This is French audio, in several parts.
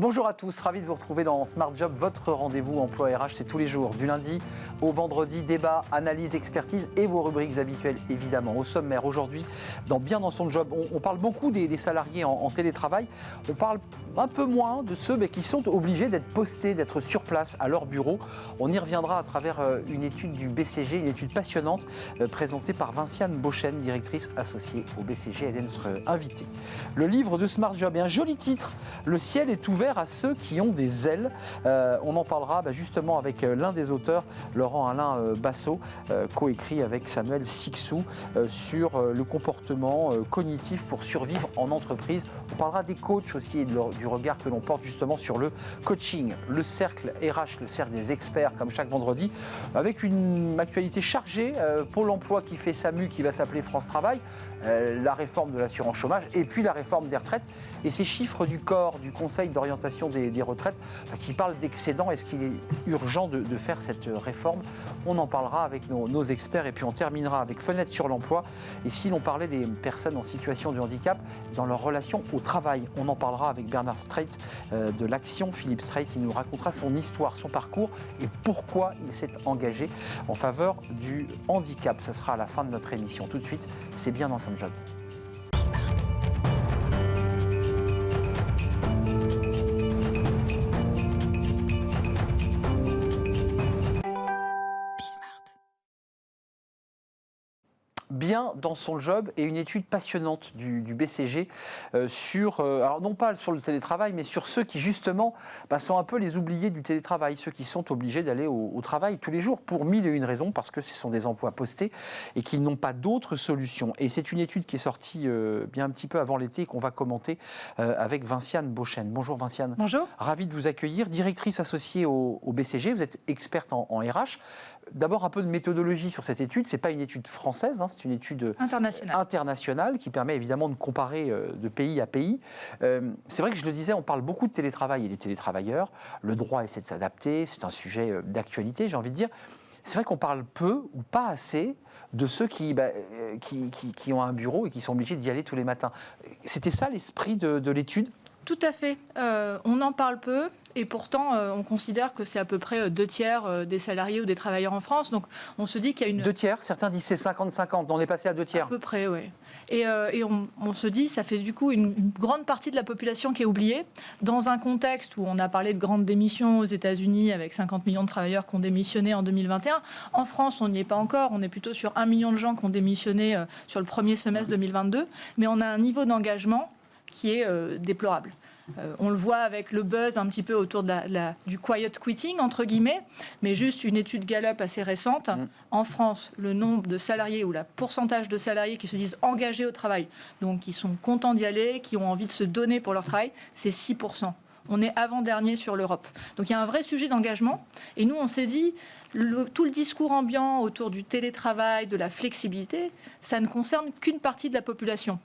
Bonjour à tous, ravi de vous retrouver dans Smart Job, votre rendez-vous emploi RH, c'est tous les jours, du lundi au vendredi, débat, analyse, expertise et vos rubriques habituelles évidemment. Au sommaire aujourd'hui, Bien dans son job, on parle beaucoup des salariés en télétravail, on parle un peu moins de ceux qui sont obligés d'être postés, d'être sur place à leur bureau. On y reviendra à travers une étude du BCG, une étude passionnante présentée par Vinciane Beauchesne, directrice associée au BCG. Elle est notre invitée. Le livre de Smart Job et un joli titre, Le ciel est ouvert à ceux qui ont des ailes. On en parlera justement avec l'un des auteurs, Laurent-Alain Bassot, coécrit avec Samuel Sixou sur le comportement cognitif pour survivre en entreprise. On parlera des coachs aussi et du regard que l'on porte justement sur le coaching. Le cercle RH, le cercle des experts, comme chaque vendredi, avec une actualité chargée. Pôle emploi qui fait SAMU, qui va s'appeler France Travail, la réforme de l'assurance chômage et puis la réforme des retraites. Et ces chiffres du corps, du Conseil d'orientation des retraites, qui parlent d'excédent. Est-ce qu'il est urgent de faire cette réforme? On en parlera avec nos experts et puis on terminera avec Fenêtre sur l'emploi. Et si l'on parlait des personnes en situation de handicap dans leur relation au travail, on en parlera avec Bernard Streit de l'Action. Philippe Streit, il nous racontera son histoire, son parcours et pourquoi il s'est engagé en faveur du handicap. Ce sera à la fin de notre émission. Tout de suite, c'est Bien dans son job. Bien dans son job et une étude passionnante du BCG sur, alors non pas sur le télétravail, mais sur ceux qui justement sont un peu les oubliés du télétravail, ceux qui sont obligés d'aller au travail tous les jours pour mille et une raisons, parce que ce sont des emplois postés et qui n'ont pas d'autres solutions. Et c'est une étude qui est sortie bien un petit peu avant l'été et qu'on va commenter avec Vinciane Beauchesne. Bonjour Vinciane. Bonjour. Ravi de vous accueillir, directrice associée au BCG, vous êtes experte en RH. D'abord, un peu de méthodologie sur cette étude. Ce n'est pas une étude française, c'est une étude internationale qui permet évidemment de comparer de pays à pays. C'est vrai que je le disais, on parle beaucoup de télétravail et des télétravailleurs. Le droit essaie de s'adapter, c'est un sujet d'actualité, j'ai envie de dire. C'est vrai qu'on parle peu ou pas assez de ceux qui ont un bureau et qui sont obligés d'y aller tous les matins. C'était ça l'esprit de l'étude ? Tout à fait. On en parle peu. Et pourtant, on considère que c'est à peu près 2/3 des salariés ou des travailleurs en France. Donc, on se dit qu'il y a une... 2/3, certains disent c'est 50-50. On est passé à 2/3. À peu près, oui. Et on se dit, ça fait du coup une grande partie de la population qui est oubliée. Dans un contexte où on a parlé de grandes démissions aux États-Unis, avec 50 millions de travailleurs qui ont démissionné en 2021. En France, on n'y est pas encore. On est plutôt sur 1 million de gens qui ont démissionné sur le premier semestre 2022. Mais on a un niveau d'engagement qui est déplorable. On le voit avec le buzz un petit peu autour du quiet quitting, entre guillemets, mais juste une étude Gallup assez récente. En France, le nombre de salariés ou le pourcentage de salariés qui se disent engagés au travail, donc qui sont contents d'y aller, qui ont envie de se donner pour leur travail, c'est 6%. On est avant-dernier sur l'Europe. Donc il y a un vrai sujet d'engagement. Et nous, on s'est dit, tout le discours ambiant autour du télétravail, de la flexibilité, ça ne concerne qu'une partie de la population.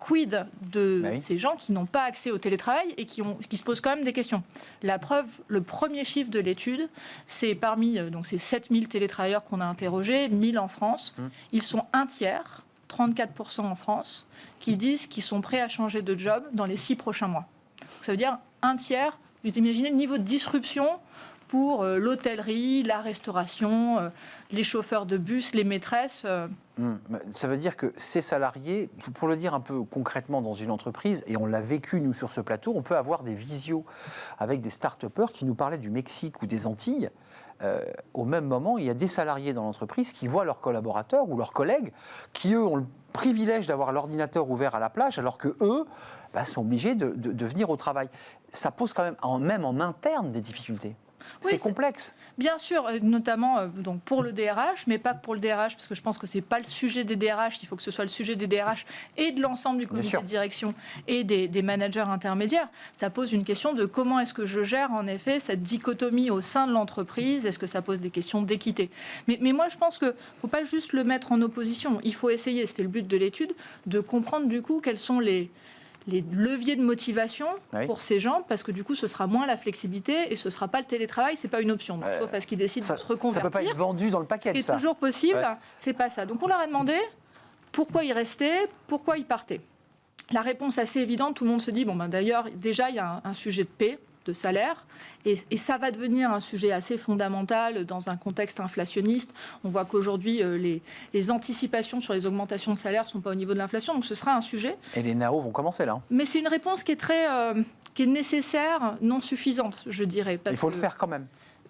Quid de ces gens qui n'ont pas accès au télétravail et qui se posent quand même des questions. La preuve, le premier chiffre de l'étude, c'est parmi ces 7000 télétravailleurs qu'on a interrogés, 1000 en France. Ils sont un tiers, 34% en France, qui disent qu'ils sont prêts à changer de job dans les 6 prochains mois. Donc, ça veut dire un tiers. Vous imaginez le niveau de disruption pour l'hôtellerie, la restauration, les chauffeurs de bus, les maîtresses. Ça veut dire que ces salariés, pour le dire un peu concrètement dans une entreprise, et on l'a vécu nous sur ce plateau, on peut avoir des visios avec des start-upers qui nous parlaient du Mexique ou des Antilles. Au même moment, il y a des salariés dans l'entreprise qui voient leurs collaborateurs ou leurs collègues qui, eux, ont le privilège d'avoir l'ordinateur ouvert à la plage, alors que eux sont obligés de venir au travail. Ça pose quand même en interne des difficultés. Oui, c'est complexe. Bien sûr, notamment donc pour le DRH, mais pas que pour le DRH, parce que je pense que ce n'est pas le sujet des DRH, il faut que ce soit le sujet des DRH et de l'ensemble du comité de direction et des managers intermédiaires. Ça pose une question de comment est-ce que je gère en effet cette dichotomie au sein de l'entreprise, est-ce que ça pose des questions d'équité. Mais moi je pense qu'il ne faut pas juste le mettre en opposition, il faut essayer, c'était le but de l'étude, de comprendre du coup quels sont les leviers de motivation pour ces gens, parce que du coup, ce sera moins la flexibilité et ce ne sera pas le télétravail, ce n'est pas une option. Donc, sauf à ce qu'ils décident de se reconvertir. Ça ne peut pas être vendu dans le paquet, ça. C'est toujours possible, c'est pas ça. Donc, on leur a demandé pourquoi ils restaient, pourquoi ils partaient. La réponse assez évidente, tout le monde se dit, d'ailleurs, déjà, il y a un sujet de paix. de salaire. Et ça va devenir un sujet assez fondamental dans un contexte inflationniste. On voit qu'aujourd'hui, les anticipations sur les augmentations de salaire ne sont pas au niveau de l'inflation, donc ce sera un sujet. Et les NAO vont commencer là. Mais c'est une réponse qui est nécessaire, non suffisante, je dirais. Il faut le faire quand même.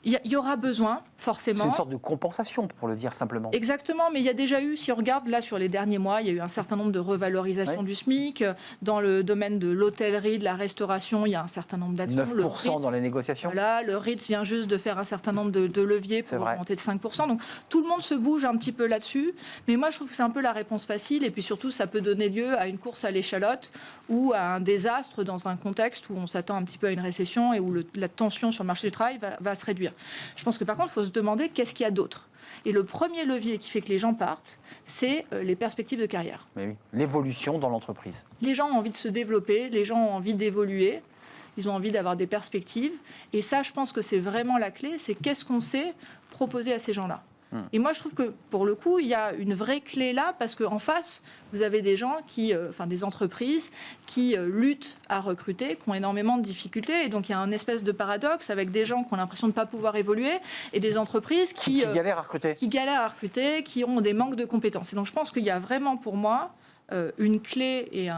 Il y aura besoin, forcément. C'est une sorte de compensation, pour le dire simplement. Exactement, mais il y a déjà eu, si on regarde là sur les derniers mois, il y a eu un certain nombre de revalorisations du SMIC. Dans le domaine de l'hôtellerie, de la restauration, il y a un certain nombre d'actions. 9% dans les négociations. Voilà, le Ritz vient juste de faire un certain nombre de leviers pour augmenter de 5%. Donc tout le monde se bouge un petit peu là-dessus. Mais moi, je trouve que c'est un peu la réponse facile. Et puis surtout, ça peut donner lieu à une course à l'échalote ou à un désastre dans un contexte où on s'attend un petit peu à une récession et où la tension sur le marché du travail va se réduire. Je pense que par contre, il faut se demander qu'est-ce qu'il y a d'autre. Et le premier levier qui fait que les gens partent, c'est les perspectives de carrière. Mais oui, l'évolution dans l'entreprise. Les gens ont envie de se développer, les gens ont envie d'évoluer, ils ont envie d'avoir des perspectives. Et ça, je pense que c'est vraiment la clé, c'est qu'est-ce qu'on sait proposer à ces gens-là. Et moi, je trouve que, pour le coup, il y a une vraie clé là, parce qu'en face, vous avez des gens des entreprises qui luttent à recruter, qui ont énormément de difficultés. Et donc, il y a un espèce de paradoxe avec des gens qui ont l'impression de ne pas pouvoir évoluer et des entreprises qui galèrent à recruter. Qui galèrent à recruter, qui ont des manques de compétences. Et donc, je pense qu'il y a vraiment, pour moi, une clé et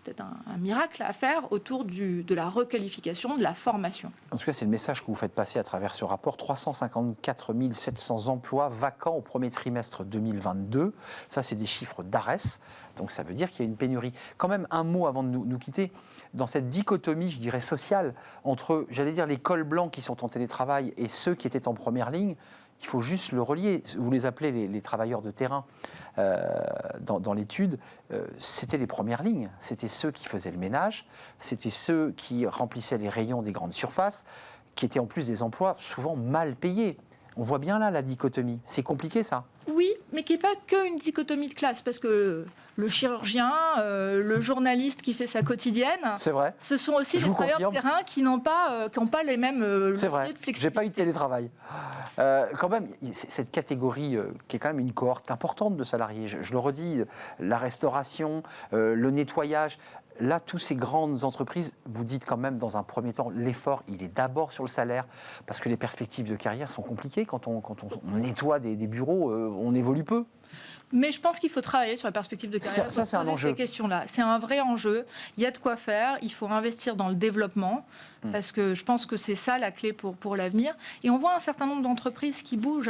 peut-être un miracle à faire autour de la requalification, de la formation. En tout cas, c'est le message que vous faites passer à travers ce rapport. 354 700 emplois vacants au premier trimestre 2022. Ça, c'est des chiffres d'ARES. Donc, ça veut dire qu'il y a une pénurie. Quand même, un mot avant de nous quitter. Dans cette dichotomie, je dirais, sociale, entre, j'allais dire, les cols blancs qui sont en télétravail et ceux qui étaient en première ligne, il faut juste le relier. Vous les appelez les travailleurs de terrain dans l'étude. C'était les premières lignes. C'était ceux qui faisaient le ménage. C'était ceux qui remplissaient les rayons des grandes surfaces, qui étaient en plus des emplois souvent mal payés. On voit bien là la dichotomie. C'est compliqué, ça. Oui, mais qui n'est pas qu'une dichotomie de classe, parce que le chirurgien, le journaliste qui fait sa quotidienne, c'est vrai. Ce sont aussi des travailleurs de terrain qui n'ont pas les mêmes c'est vrai. De flexibilité. J'ai pas eu de télétravail. Quand même, cette catégorie qui est quand même une cohorte importante de salariés, je le redis, la restauration, le nettoyage. Là, toutes ces grandes entreprises, vous dites quand même dans un premier temps, l'effort, il est d'abord sur le salaire, parce que les perspectives de carrière sont compliquées. Quand on nettoie des bureaux, on évolue peu. Mais je pense qu'il faut travailler sur la perspective de carrière. Ça, c'est un enjeu. Ces questions-là, c'est un vrai enjeu. Il y a de quoi faire. Il faut investir dans le développement, parce que je pense que c'est ça la clé pour l'avenir. Et on voit un certain nombre d'entreprises qui bougent.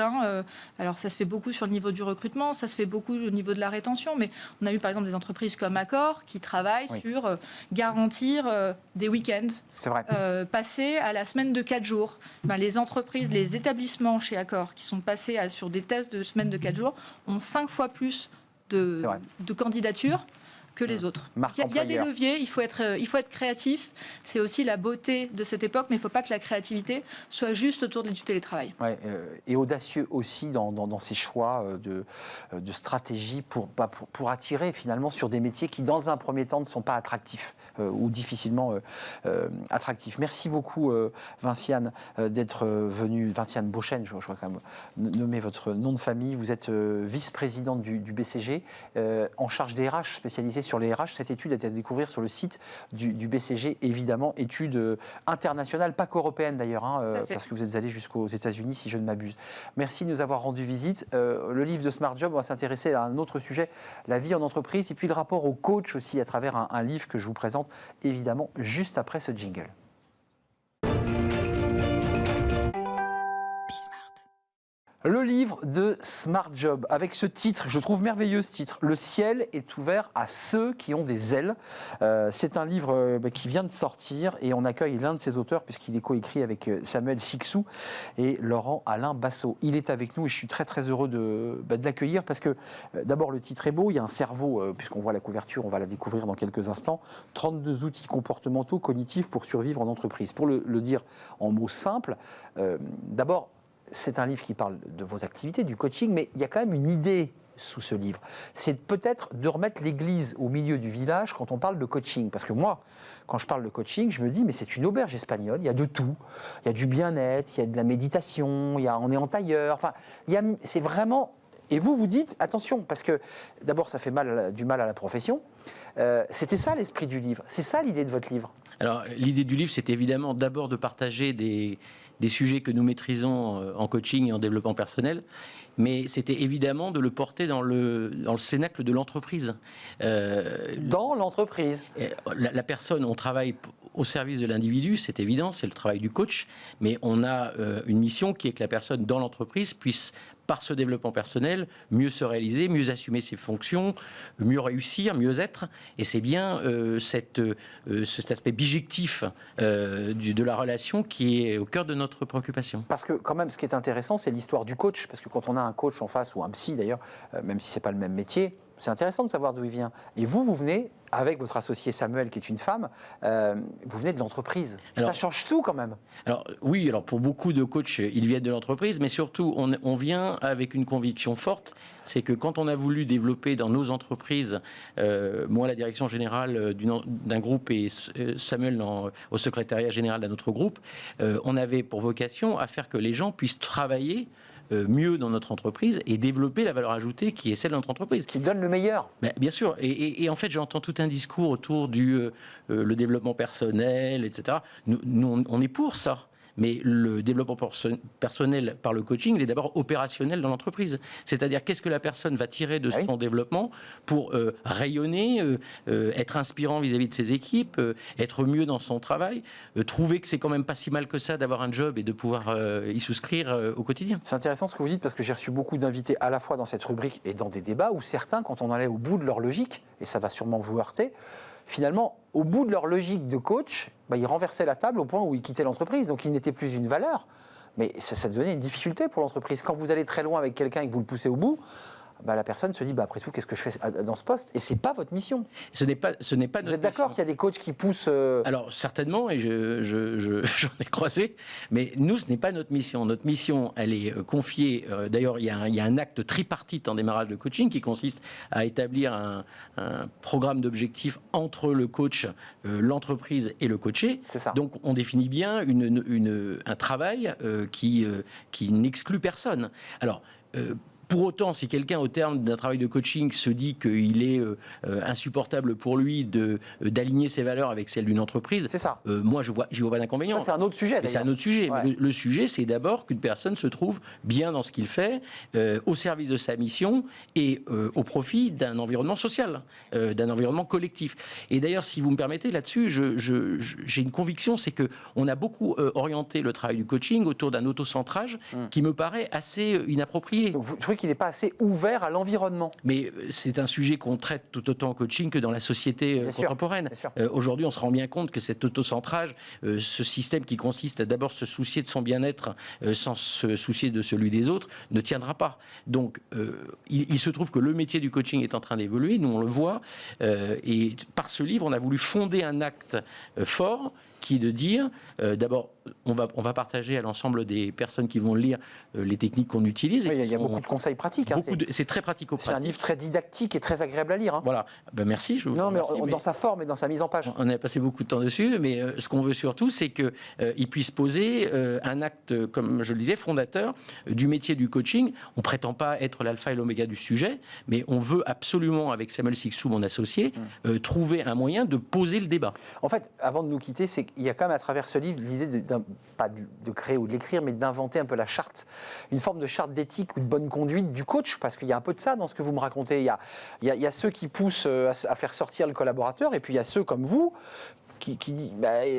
Alors, ça se fait beaucoup sur le niveau du recrutement, ça se fait beaucoup au niveau de la rétention. Mais on a eu par exemple des entreprises comme Accor qui travaillent sur garantir des week-ends. C'est vrai. Passer à la semaine de 4 jours. Les entreprises, les établissements chez Accor qui sont passés sur des tests de semaine de 4 jours ont 5 fois plus de candidatures que les autres. Il y a des leviers, il faut être créatif. C'est aussi la beauté de cette époque, mais il ne faut pas que la créativité soit juste autour du télétravail. Ouais, et audacieux aussi dans ces choix de stratégie pour attirer finalement sur des métiers qui, dans un premier temps, ne sont pas attractifs ou difficilement attractifs. Merci beaucoup, Vinciane, d'être venue. Vinciane Beauchesne, je crois quand même nommer votre nom de famille. Vous êtes vice-présidente du BCG, en charge des RH, spécialisée sur les RH. Cette étude est à découvrir sur le site du BCG, évidemment, étude internationale, pas qu'européenne d'ailleurs, parce que vous êtes allé jusqu'aux États-Unis, si je ne m'abuse. Merci de nous avoir rendu visite. Le livre de Smart Job, on va s'intéresser à un autre sujet, la vie en entreprise, et puis le rapport au coach aussi, à travers un livre que je vous présente, évidemment, juste après ce jingle. Le livre de Smart Job, avec ce titre, je trouve merveilleux ce titre, « Le ciel est ouvert à ceux qui ont des ailes ». C'est un livre qui vient de sortir et on accueille l'un de ses auteurs puisqu'il est coécrit avec Samuel Sixou et Laurent Alain Bassot. Il est avec nous et je suis très très heureux de l'accueillir parce que d'abord le titre est beau, il y a un cerveau, puisqu'on voit la couverture, on va la découvrir dans quelques instants, 32 outils comportementaux cognitifs pour survivre en entreprise. Pour le dire en mots simples, d'abord, c'est un livre qui parle de vos activités, du coaching, mais il y a quand même une idée sous ce livre. C'est peut-être de remettre l'église au milieu du village quand on parle de coaching. Parce que moi, quand je parle de coaching, je me dis, mais c'est une auberge espagnole, il y a de tout. Il y a du bien-être, il y a de la méditation, on est en tailleur. Enfin, c'est vraiment Et vous dites, attention, parce que d'abord, ça fait du mal à la profession. C'était ça l'esprit du livre. C'est ça l'idée de votre livre. Alors, l'idée du livre, c'est évidemment d'abord de partager des sujets que nous maîtrisons en coaching et en développement personnel, mais c'était évidemment de le porter dans le cénacle de l'entreprise. Dans l'entreprise. La personne, on travaille au service de l'individu, c'est évident, c'est le travail du coach, mais on a une mission qui est que la personne dans l'entreprise puisse, par ce développement personnel, mieux se réaliser, mieux assumer ses fonctions, mieux réussir, mieux être. Et c'est bien cet aspect bijectif de la relation qui est au cœur de notre préoccupation. Parce que quand même, ce qui est intéressant, c'est l'histoire du coach. Parce que quand on a un coach en face, ou un psy d'ailleurs, même si ce n'est pas le même métier, c'est intéressant de savoir d'où il vient. Et vous venez, avec votre associé Samuel, qui est une femme, vous venez de l'entreprise. Ça change tout quand même. Alors oui, pour beaucoup de coachs, ils viennent de l'entreprise, mais surtout, on vient avec une conviction forte, c'est que quand on a voulu développer dans nos entreprises, moi la direction générale d'un groupe et Samuel au secrétariat général d'un autre groupe, on avait pour vocation à faire que les gens puissent travailler mieux dans notre entreprise et développer la valeur ajoutée qui est celle de notre entreprise. Qui donne le meilleur. Ben, bien sûr. Et en fait, j'entends tout un discours autour le développement personnel, etc. Nous, on est pour ça. Mais le développement personnel par le coaching, il est d'abord opérationnel dans l'entreprise. C'est-à-dire, qu'est-ce que la personne va tirer de son développement pour rayonner, être inspirant vis-à-vis de ses équipes, être mieux dans son travail, trouver que c'est quand même pas si mal que ça d'avoir un job et de pouvoir y souscrire au quotidien. C'est intéressant ce que vous dites, parce que j'ai reçu beaucoup d'invités à la fois dans cette rubrique et dans des débats où certains, quand on allait au bout de leur logique, et ça va sûrement vous heurter, finalement, au bout de leur logique de coach, ils renversaient la table au point où ils quittaient l'entreprise. Donc, ils n'étaient plus une valeur. Mais ça devenait une difficulté pour l'entreprise. Quand vous allez très loin avec quelqu'un et que vous le poussez au bout, la personne se dit, après tout, qu'est-ce que je fais dans ce poste? Et ce n'est pas votre mission. Ce n'est pas Vous êtes d'accord qu'il y a des coachs qui poussent Alors, certainement, et j'en ai croisé, mais nous, ce n'est pas notre mission. Notre mission, elle est confiée... D'ailleurs, il y a un acte tripartite en démarrage de coaching qui consiste à établir un programme d'objectifs entre le coach, l'entreprise et le coaché. C'est ça. Donc, on définit bien un travail qui n'exclut personne. Alors... pour autant, si quelqu'un, au terme d'un travail de coaching, se dit qu'il est insupportable pour lui d'aligner ses valeurs avec celles d'une entreprise, c'est ça. Moi, j'y vois pas d'inconvénient. C'est un autre sujet, d'ailleurs. C'est un autre sujet. Ouais. Mais le sujet, c'est d'abord qu'une personne se trouve bien dans ce qu'il fait, au service de sa mission et au profit d'un environnement social, d'un environnement collectif. Et d'ailleurs, si vous me permettez, là-dessus, j'ai une conviction, c'est qu'on a beaucoup orienté le travail du coaching autour d'un autocentrage qui me paraît assez inapproprié. Donc, vous trouvez qu'il n'est pas assez ouvert à l'environnement? Mais c'est un sujet qu'on traite tout autant en coaching que dans la société contemporaine. Aujourd'hui, on se rend bien compte que cet autocentrage, ce système qui consiste à d'abord se soucier de son bien-être sans se soucier de celui des autres, ne tiendra pas. Donc, il se trouve que le métier du coaching est en train d'évoluer, nous on le voit, et par ce livre, on a voulu fonder un acte fort qui est de dire, d'abord, on va partager à l'ensemble des personnes qui vont le lire les techniques qu'on utilise. Oui, il y a beaucoup de conseils pratiques. C'est très pratico-pratique. C'est un livre très didactique et très agréable à lire. Hein. Voilà. Merci. Je vous remercie, mais dans sa forme et dans sa mise en page. On a passé beaucoup de temps dessus, mais ce qu'on veut surtout, c'est qu'il puisse poser un acte, comme je le disais, fondateur du métier du coaching. On ne prétend pas être l'alpha et l'oméga du sujet, mais on veut absolument, avec Samuel Sixou, mon associé, trouver un moyen de poser le débat. En fait, avant de nous quitter, il y a quand même à travers ce livre l'idée pas de créer ou de l'écrire, mais d'inventer un peu la charte, une forme de charte d'éthique ou de bonne conduite du coach, parce qu'il y a un peu de ça dans ce que vous me racontez. Il y a ceux qui poussent à faire sortir le collaborateur, et puis il y a ceux comme vous qui dit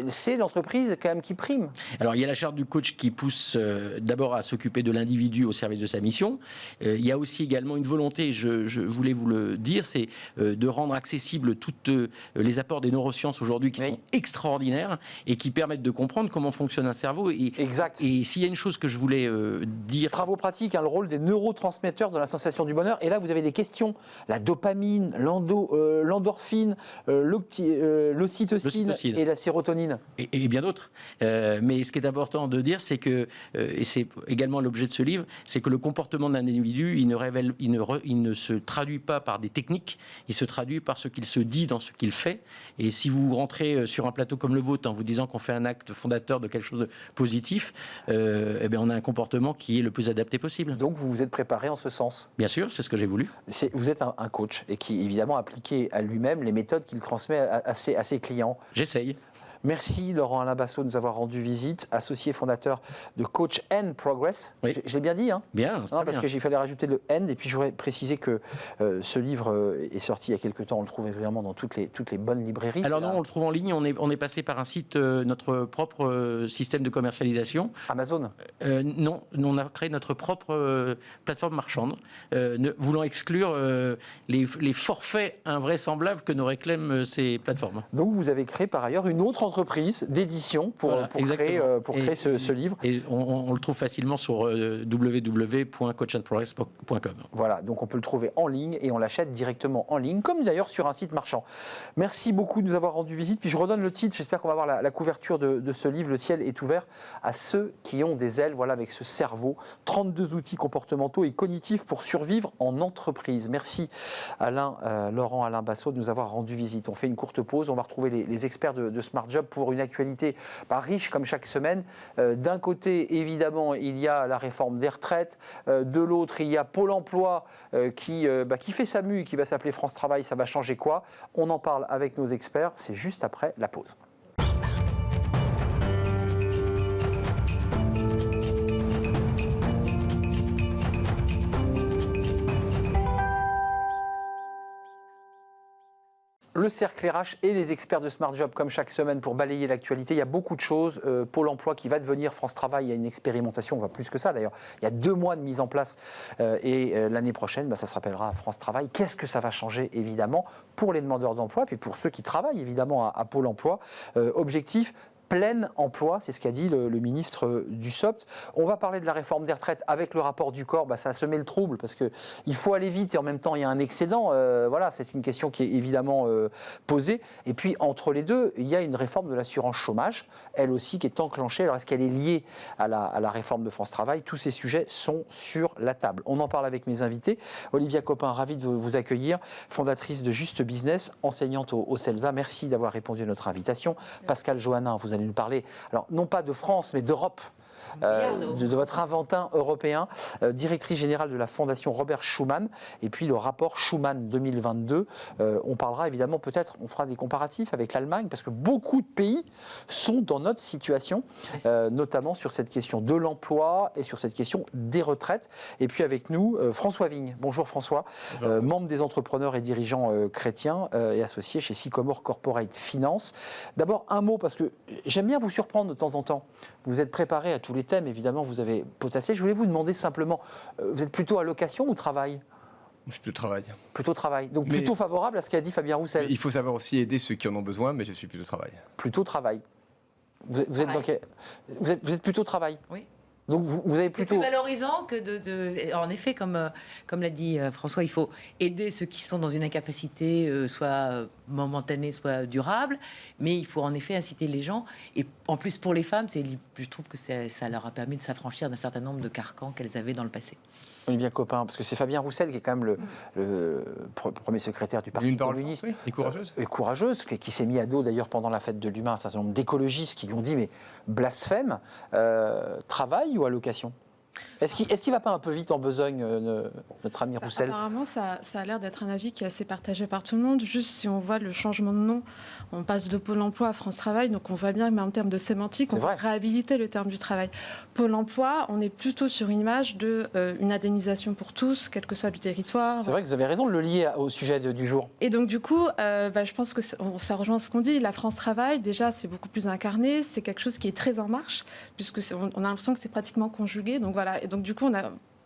c'est l'entreprise quand même qui prime. Alors il y a la charte du coach qui pousse d'abord à s'occuper de l'individu au service de sa mission. Il y a aussi également une volonté, je voulais vous le dire, c'est de rendre accessibles toutes les apports des neurosciences aujourd'hui qui sont extraordinaires et qui permettent de comprendre comment fonctionne un cerveau. Exact. Et s'il y a une chose que je voulais dire... Travaux pratiques, le rôle des neurotransmetteurs dans la sensation du bonheur. Et là, vous avez des questions. La dopamine, l'endorphine, l'ocytocine, l'ocytocine. Et la sérotonine. Et bien d'autres. Mais ce qui est important de dire, c'est que, et c'est également l'objet de ce livre, c'est que le comportement d'un individu, il ne se traduit pas par des techniques, il se traduit par ce qu'il se dit dans ce qu'il fait. Et si vous rentrez sur un plateau comme le vôtre en vous disant qu'on fait un acte fondateur de quelque chose de positif, eh bien on a un comportement qui est le plus adapté possible. Donc vous vous êtes préparé en ce sens? Bien sûr, c'est ce que j'ai voulu. Vous êtes un coach et qui évidemment appliqué à lui-même les méthodes qu'il transmet à ses clients. J'essaye. Merci Laurent-Alain Bassot de nous avoir rendu visite, associé fondateur de Coach and Progress. Oui. Je l'ai bien dit, hein? Bien, non, parce qu'il fallait rajouter le and, et puis j'aurais précisé que ce livre est sorti il y a quelques temps, on le trouve vraiment dans toutes les bonnes librairies. Alors non, on le trouve en ligne, on est passé par un site, notre propre système de commercialisation. Amazon? Non, on a créé notre propre plateforme marchande, voulant exclure les forfaits invraisemblables que nous réclament ces plateformes. Donc vous avez créé par ailleurs une autre entreprise d'édition pour créer ce livre. Et on le trouve facilement sur www.coachandprogress.com. Voilà, donc on peut le trouver en ligne et on l'achète directement en ligne, comme d'ailleurs sur un site marchand. Merci beaucoup de nous avoir rendu visite. Puis je redonne le titre, j'espère qu'on va avoir la couverture de ce livre, Le ciel est ouvert à ceux qui ont des ailes, voilà, avec ce cerveau. 32 outils comportementaux et cognitifs pour survivre en entreprise. Merci Laurent-Alain Bassot de nous avoir rendu visite. On fait une courte pause, on va retrouver les experts de Smart Job pour une actualité riche comme chaque semaine. D'un côté, évidemment, il y a la réforme des retraites. De l'autre, il y a Pôle emploi qui fait sa mue, qui va s'appeler France Travail. Ça va changer quoi? On en parle avec nos experts. C'est juste après la pause. Le cercle RH et les experts de Smart Job, comme chaque semaine, pour balayer l'actualité. Il y a beaucoup de choses. Pôle emploi qui va devenir France Travail. Il y a une expérimentation, on va plus que ça d'ailleurs. Il y a 2 mois de mise en place et l'année prochaine, ça se rappellera France Travail. Qu'est-ce que ça va changer, évidemment, pour les demandeurs d'emploi, puis pour ceux qui travaillent, évidemment, à Pôle emploi. Objectif, plein emploi, c'est ce qu'a dit le ministre Dussopt. On va parler de la réforme des retraites avec le rapport du corps. Ça a semé le trouble parce qu'il faut aller vite et en même temps il y a un excédent. Voilà, c'est une question qui est évidemment posée. Et puis entre les deux, il y a une réforme de l'assurance chômage, elle aussi qui est enclenchée. Alors est-ce qu'elle est liée à la réforme de France Travail? Tous ces sujets sont sur la table. On en parle avec mes invités. Olivia Copin, ravie de vous accueillir, fondatrice de Juste Business, enseignante au CELSA. Merci d'avoir répondu à notre invitation. Pascal Johannin, vous allez nous parler, alors non pas de France, mais d'Europe, de votre inventin européen, directrice générale de la Fondation Robert Schuman, et puis le rapport Schuman 2022. On parlera évidemment, peut-être, on fera des comparatifs avec l'Allemagne, parce que beaucoup de pays sont dans notre situation, notamment sur cette question de l'emploi et sur cette question des retraites. Et puis avec nous, François Vigne. Bonjour François, membre des entrepreneurs et dirigeants chrétiens et associé chez Sycomore Corporate Finance. D'abord, un mot, parce que j'aime bien vous surprendre de temps en temps. Vous êtes préparé à tous les thèmes, évidemment, vous avez potassé. Je voulais vous demander simplement, vous êtes plutôt à location ou travail? Je suis plutôt travail. Plutôt travail. Donc plutôt favorable à ce qu'a dit Fabien Roussel. Il faut savoir aussi aider ceux qui en ont besoin, mais je suis plutôt travail. Plutôt travail. Vous êtes plutôt travail? Oui. Donc vous avez plutôt... C'est plus valorisant que En effet, comme l'a dit François, il faut aider ceux qui sont dans une incapacité, soit momentanée, soit durable, mais il faut en effet inciter les gens. Et en plus, pour les femmes, je trouve que ça leur a permis de s'affranchir d'un certain nombre de carcans qu'elles avaient dans le passé. Olivia Copin, parce que c'est Fabien Roussel qui est quand même le premier secrétaire du Parti communiste. Oui, et courageuse. Et courageuse, qui s'est mis à dos d'ailleurs pendant la fête de l'humain un certain nombre d'écologistes qui lui ont dit mais blasphème, travail ou allocation? Est-ce qu'il ne va pas un peu vite en besogne, notre ami Roussel? Apparemment, ça a l'air d'être un avis qui est assez partagé par tout le monde. Juste si on voit le changement de nom, on passe de Pôle emploi à France Travail, donc on voit bien, mais en termes de sémantique, on va réhabiliter le terme du travail. Pôle emploi, on est plutôt sur une image d'une indemnisation pour tous, quel que soit le territoire. C'est vrai que vous avez raison de le lier au sujet du jour. Et donc du coup, je pense que ça rejoint ce qu'on dit. La France Travail, déjà, c'est beaucoup plus incarné, c'est quelque chose qui est très en marche, puisque on a l'impression que c'est pratiquement conjugué. Donc voilà. Et donc du coup,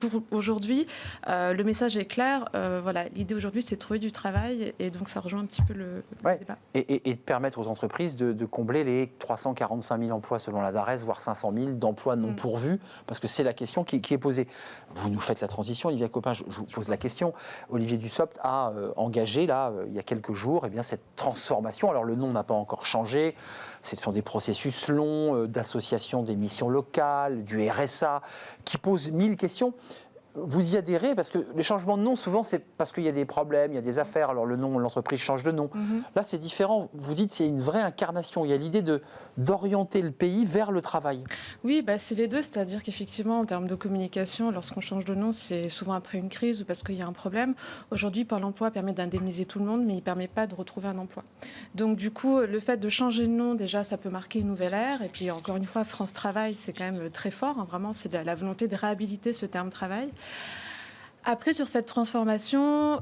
pour aujourd'hui, le message est clair. Voilà, l'idée aujourd'hui, c'est de trouver du travail et donc ça rejoint un petit peu le débat. Et de permettre aux entreprises de combler les 345 000 emplois selon la DARES, voire 500 000 d'emplois non pourvus, parce que c'est la question qui est posée. Vous nous faites la transition, Olivia Copin, je vous pose la question. Olivier Dussopt a engagé, là, il y a quelques jours, cette transformation. Alors le nom n'a pas encore changé, ce sont des processus longs d'association des missions locales, du RSA, qui posent 1000 questions. Vous y adhérez parce que les changements de nom, souvent, c'est parce qu'il y a des problèmes, il y a des affaires. Alors le nom, l'entreprise change de nom. Là, c'est différent. Vous dites qu'il y a une vraie incarnation. Il y a l'idée d'orienter le pays vers le travail. Oui, c'est les deux. C'est-à-dire qu'effectivement, en termes de communication, lorsqu'on change de nom, c'est souvent après une crise ou parce qu'il y a un problème. Aujourd'hui, Pôle emploi permet d'indemniser tout le monde, mais il ne permet pas de retrouver un emploi. Donc du coup, le fait de changer de nom, déjà, ça peut marquer une nouvelle ère. Et puis, encore une fois, France Travail, c'est quand même très fort. Hein, vraiment, c'est la volonté de réhabiliter ce terme travail. Après, sur cette transformation,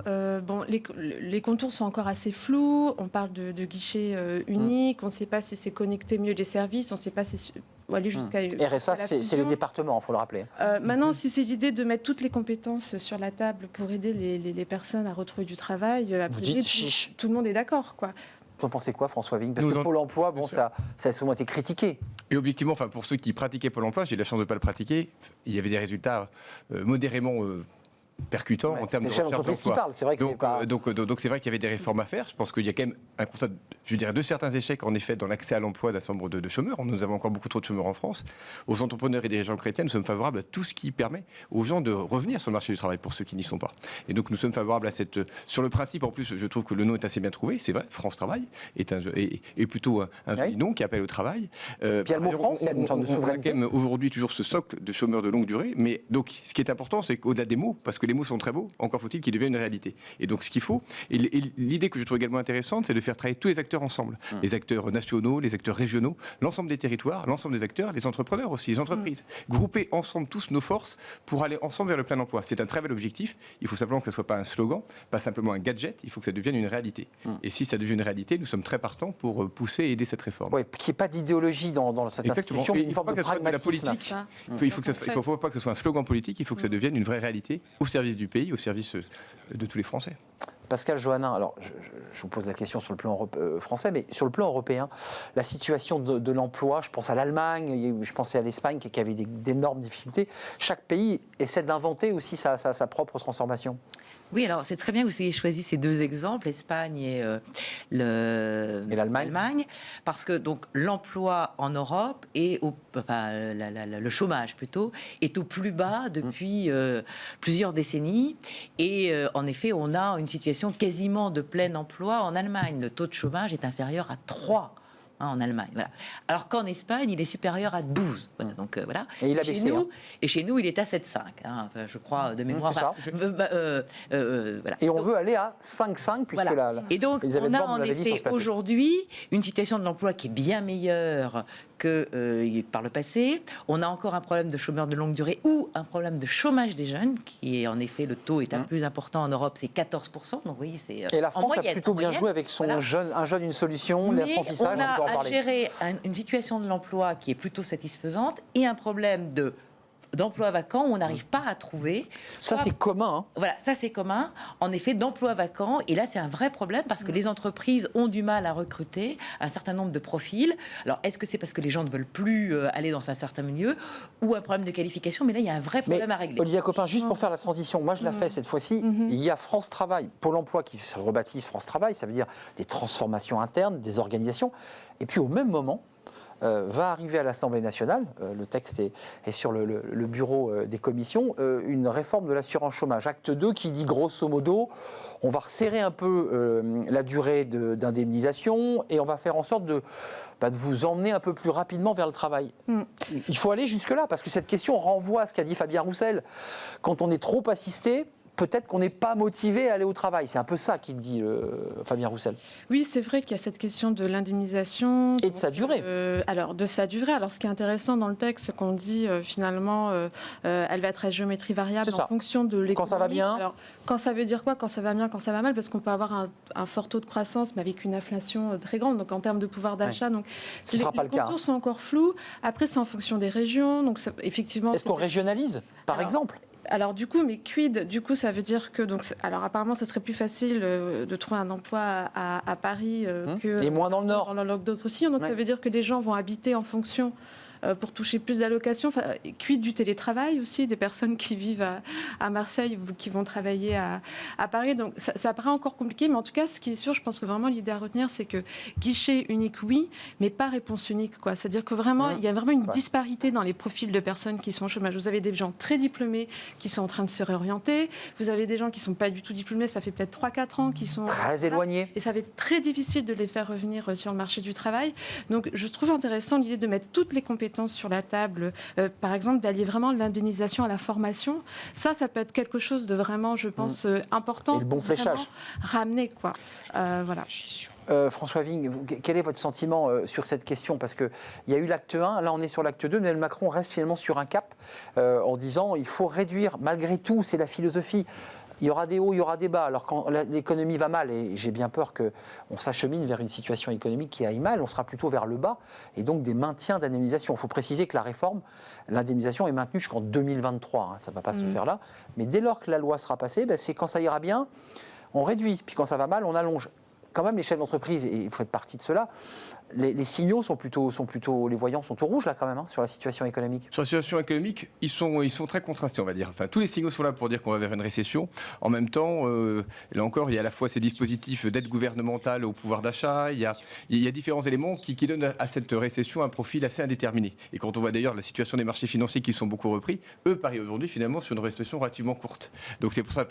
les contours sont encore assez flous. On parle de guichet unique. On ne sait pas si c'est connecter mieux les services. On ne sait pas si aller jusqu'à... RSA, c'est les départements, il faut le rappeler. Maintenant, si c'est l'idée de mettre toutes les compétences sur la table pour aider les personnes à retrouver du travail, après, tout le monde est d'accord, quoi. Vous en pensez quoi, François Vigne? Parce que Pôle emploi, ça a souvent été critiqué. Et objectivement, pour ceux qui pratiquaient Pôle emploi, j'ai eu la chance de ne pas le pratiquer, il y avait des résultats modérément percutant en termes de recherche d'emploi. C'est vrai que donc c'est vrai qu'il y avait des réformes à faire. Je pense qu'il y a quand même un constat, je dirais, de certains échecs en effet dans l'accès à l'emploi d'un certain nombre de chômeurs. Nous avons encore beaucoup trop de chômeurs en France. Aux entrepreneurs et dirigeants chrétiens, nous sommes favorables à tout ce qui permet aux gens de revenir sur le marché du travail pour ceux qui n'y sont pas. Et donc nous sommes favorables à cette... Sur le principe, en plus, je trouve que le nom est assez bien trouvé. C'est vrai, France Travail est plutôt un joli nom qui appelle au travail. Puis il y a le mot France, il y a une forme de souveraineté. On a quand même aujourd'hui toujours ce socle de chômeurs de longue durée. Mais donc ce qui est important, c'est qu'au-delà des mots, parce que les mots sont très beaux, encore faut-il qu'ils deviennent une réalité. Et donc ce qu'il faut, et l'idée que je trouve également intéressante, c'est de faire travailler tous les acteurs ensemble. Les acteurs nationaux, les acteurs régionaux, l'ensemble des territoires, l'ensemble des acteurs, les entrepreneurs aussi, les entreprises. Grouper ensemble tous nos forces pour aller ensemble vers le plein emploi. C'est un très bel objectif. Il faut simplement que ce ne soit pas un slogan, pas simplement un gadget, il faut que ça devienne une réalité. Et si ça devient une réalité, nous sommes très partants pour pousser et aider cette réforme. Oui, qu'il n'y ait pas d'idéologie dans cette institution, il ne faut pas que ce soit de la politique. Il ne faut pas que ce soit un slogan politique, il faut que ça devienne une vraie réalité au service du pays, au service de tous les Français. Pascal Johannin, alors je vous pose la question sur le plan français, mais sur le plan européen, la situation de l'emploi, je pense à l'Allemagne, je pensais à l'Espagne qui avait d'énormes difficultés. Chaque pays essaie d'inventer aussi sa propre transformation. Oui, alors c'est très bien que vous ayez choisi ces deux exemples, l'Espagne et l'Allemagne, parce que donc l'emploi en Europe et le chômage plutôt est au plus bas depuis plusieurs décennies, et en effet on a une situation quasiment de plein emploi en Allemagne. Le taux de chômage est inférieur à 3. En Allemagne, voilà. Alors qu'en Espagne, il est supérieur à 12. Voilà, donc, voilà. Et il a baissé. Et chez nous, il est à 7,5. Je crois, de mémoire. Voilà. Et on veut aller à 5,5 puisque voilà. Et donc, on a en effet aujourd'hui une situation de l'emploi qui est bien meilleure que par le passé. On a encore un problème de chômeurs de longue durée ou un problème de chômage des jeunes, qui est en effet, le taux est un plus important en Europe, c'est 14%. Donc, vous voyez, c'est et la France a plutôt bien joué avec son un jeune, une solution, l'apprentissage. On a à gérer une situation de l'emploi qui est plutôt satisfaisante et un problème d'emplois vacants où on n'arrive pas à trouver. Ça, c'est commun. Hein. Voilà, ça, c'est commun. En effet, d'emplois vacants. Et là, c'est un vrai problème parce que les entreprises ont du mal à recruter un certain nombre de profils. Alors, est-ce que c'est parce que les gens ne veulent plus aller dans un certain milieu ou un problème de qualification? Mais là, il y a un vrai problème à régler. Olivia Copin, juste pour faire la transition, moi, je la fais cette fois-ci. Il y a France Travail, Pôle emploi qui se rebaptise France Travail. Ça veut dire des transformations internes, des organisations. Et puis, au même moment, va arriver à l'Assemblée nationale, le texte est sur le bureau des commissions, une réforme de l'assurance chômage, acte 2, qui dit grosso modo, on va resserrer un peu la durée d'indemnisation et on va faire en sorte de vous emmener un peu plus rapidement vers le travail. Il faut aller jusque-là, parce que cette question renvoie à ce qu'a dit Fabien Roussel. Quand on est trop assisté, peut-être qu'on n'est pas motivé à aller au travail. C'est un peu ça qu'il dit Fabien Roussel. Oui, c'est vrai qu'il y a cette question de l'indemnisation. Et de sa durée. Alors, de sa durée. Alors, ce qui est intéressant dans le texte, c'est qu'on dit finalement, elle va être à géométrie variable en fonction de l'économie. Quand ça va bien. Alors, quand ça veut dire quoi? Quand ça va bien, quand ça va mal? Parce qu'on peut avoir un fort taux de croissance, mais avec une inflation très grande. Donc, en termes de pouvoir d'achat. Donc, ce ne sera pas le cas. Les contours sont encore flous. Après, c'est en fonction des régions. Donc, effectivement. Est-ce qu'on régionalise, par exemple? Alors du coup, mais quid? Du coup, ça veut dire que alors apparemment, ça serait plus facile de trouver un emploi à Paris que et moins dans le Nord. Dans le Languedoc-Roussillon. Donc ça veut dire que les gens vont habiter en fonction pour toucher plus d'allocations. Enfin, quid du télétravail aussi, des personnes qui vivent à Marseille ou qui vont travailler à Paris. Donc ça paraît encore compliqué, mais en tout cas, ce qui est sûr, je pense que vraiment l'idée à retenir, c'est que guichet unique, oui, mais pas réponse unique, quoi. C'est-à-dire que vraiment, il y a vraiment une disparité dans les profils de personnes qui sont au chômage. Vous avez des gens très diplômés qui sont en train de se réorienter. Vous avez des gens qui ne sont pas du tout diplômés, ça fait peut-être 3-4 ans, qui sont très éloignés. Et ça va être très difficile de les faire revenir sur le marché du travail. Donc je trouve intéressant l'idée de mettre toutes les compétences sur la table, par exemple d'allier vraiment l'indemnisation à la formation. Ça peut être quelque chose de vraiment, je pense, important. Et le bon fléchage. Ramener, quoi. Voilà. François Vigne, quel est votre sentiment sur cette question? Parce qu'il y a eu l'acte 1, là on est sur l'acte 2, Emmanuel Macron reste finalement sur un cap en disant il faut réduire, malgré tout, c'est la philosophie. Il y aura des hauts, il y aura des bas. Alors quand l'économie va mal, et j'ai bien peur qu'on s'achemine vers une situation économique qui aille mal, on sera plutôt vers le bas, et donc des maintiens d'indemnisation. Il faut préciser que la réforme, l'indemnisation est maintenue jusqu'en 2023, ça ne va pas se faire là. Mais dès lors que la loi sera passée, c'est quand ça ira bien, on réduit. Puis quand ça va mal, on allonge. Quand même, les chefs d'entreprise, et vous faites partie de cela, les signaux sont plutôt, les voyants sont au rouge là quand même sur la situation économique. Sur la situation économique, ils sont très contrastés, on va dire. Enfin, tous les signaux sont là pour dire qu'on va vers une récession. En même temps, là encore, il y a à la fois ces dispositifs d'aide gouvernementale au pouvoir d'achat. Il y a différents éléments qui donnent à cette récession un profil assez indéterminé. Et quand on voit d'ailleurs la situation des marchés financiers qui sont beaucoup repris, eux parient aujourd'hui finalement sur une récession relativement courte. Donc c'est pour ça.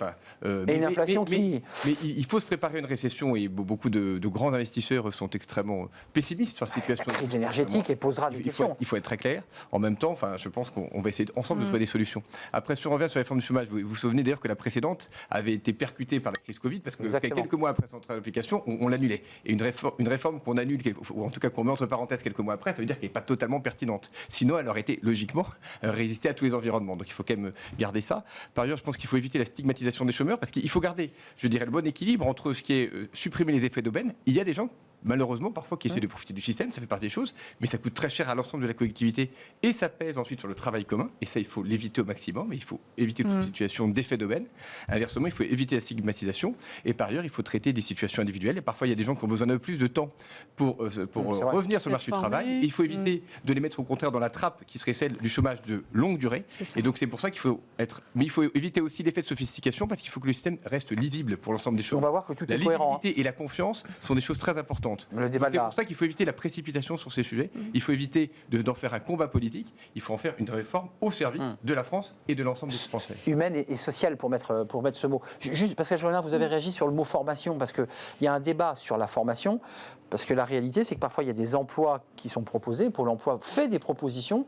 Et une inflation mais il faut se préparer à une récession et beaucoup de grands investisseurs sont extrêmement pessimistes sur la situation. La crise énergétique, elle posera des questions. Il faut être très clair. En même temps, je pense qu'on va essayer ensemble de trouver des solutions. Après, si on revient sur la réforme du chômage, vous vous souvenez d'ailleurs que la précédente avait été percutée par la crise Covid parce que quelques mois après son entrée en application, on l'annulait. Et une réforme qu'on annule, ou en tout cas qu'on met entre parenthèses quelques mois après, ça veut dire qu'elle n'est pas totalement pertinente. Sinon, elle aurait été logiquement résister à tous les environnements. Donc il faut quand même garder ça. Par ailleurs, je pense qu'il faut éviter la stigmatisation des chômeurs parce qu'il faut garder, je dirais, le bon équilibre entre ce qui est supprimer les effets d'aubaine. Il y a des gens malheureusement, parfois, qui essaient de profiter du système, ça fait partie des choses, mais ça coûte très cher à l'ensemble de la collectivité et ça pèse ensuite sur le travail commun. Et ça, il faut l'éviter au maximum. Mais il faut éviter toute situation d'effet d'aubaine. Inversement, il faut éviter la stigmatisation. Et par ailleurs, il faut traiter des situations individuelles. Et parfois, il y a des gens qui ont besoin de plus de temps pour revenir sur le marché du travail. Et il faut éviter de les mettre au contraire dans la trappe qui serait celle du chômage de longue durée. Et donc, c'est pour ça qu'il faut être. Mais il faut éviter aussi l'effet de sophistication parce qu'il faut que le système reste lisible pour l'ensemble des choses. On va voir que tout est cohérent. La lisibilité et la confiance sont des choses très importantes. C'est pour ça qu'il faut éviter la précipitation sur ces sujets. Il faut éviter d'en faire un combat politique. Il faut en faire une réforme au service de la France et de l'ensemble des Français. Humaine et sociale, pour mettre ce mot. Juste, Pascal Jolin, vous avez réagi sur le mot formation, parce qu'il y a un débat sur la formation, parce que la réalité, c'est que parfois, il y a des emplois qui sont proposés. Pôle emploi fait des propositions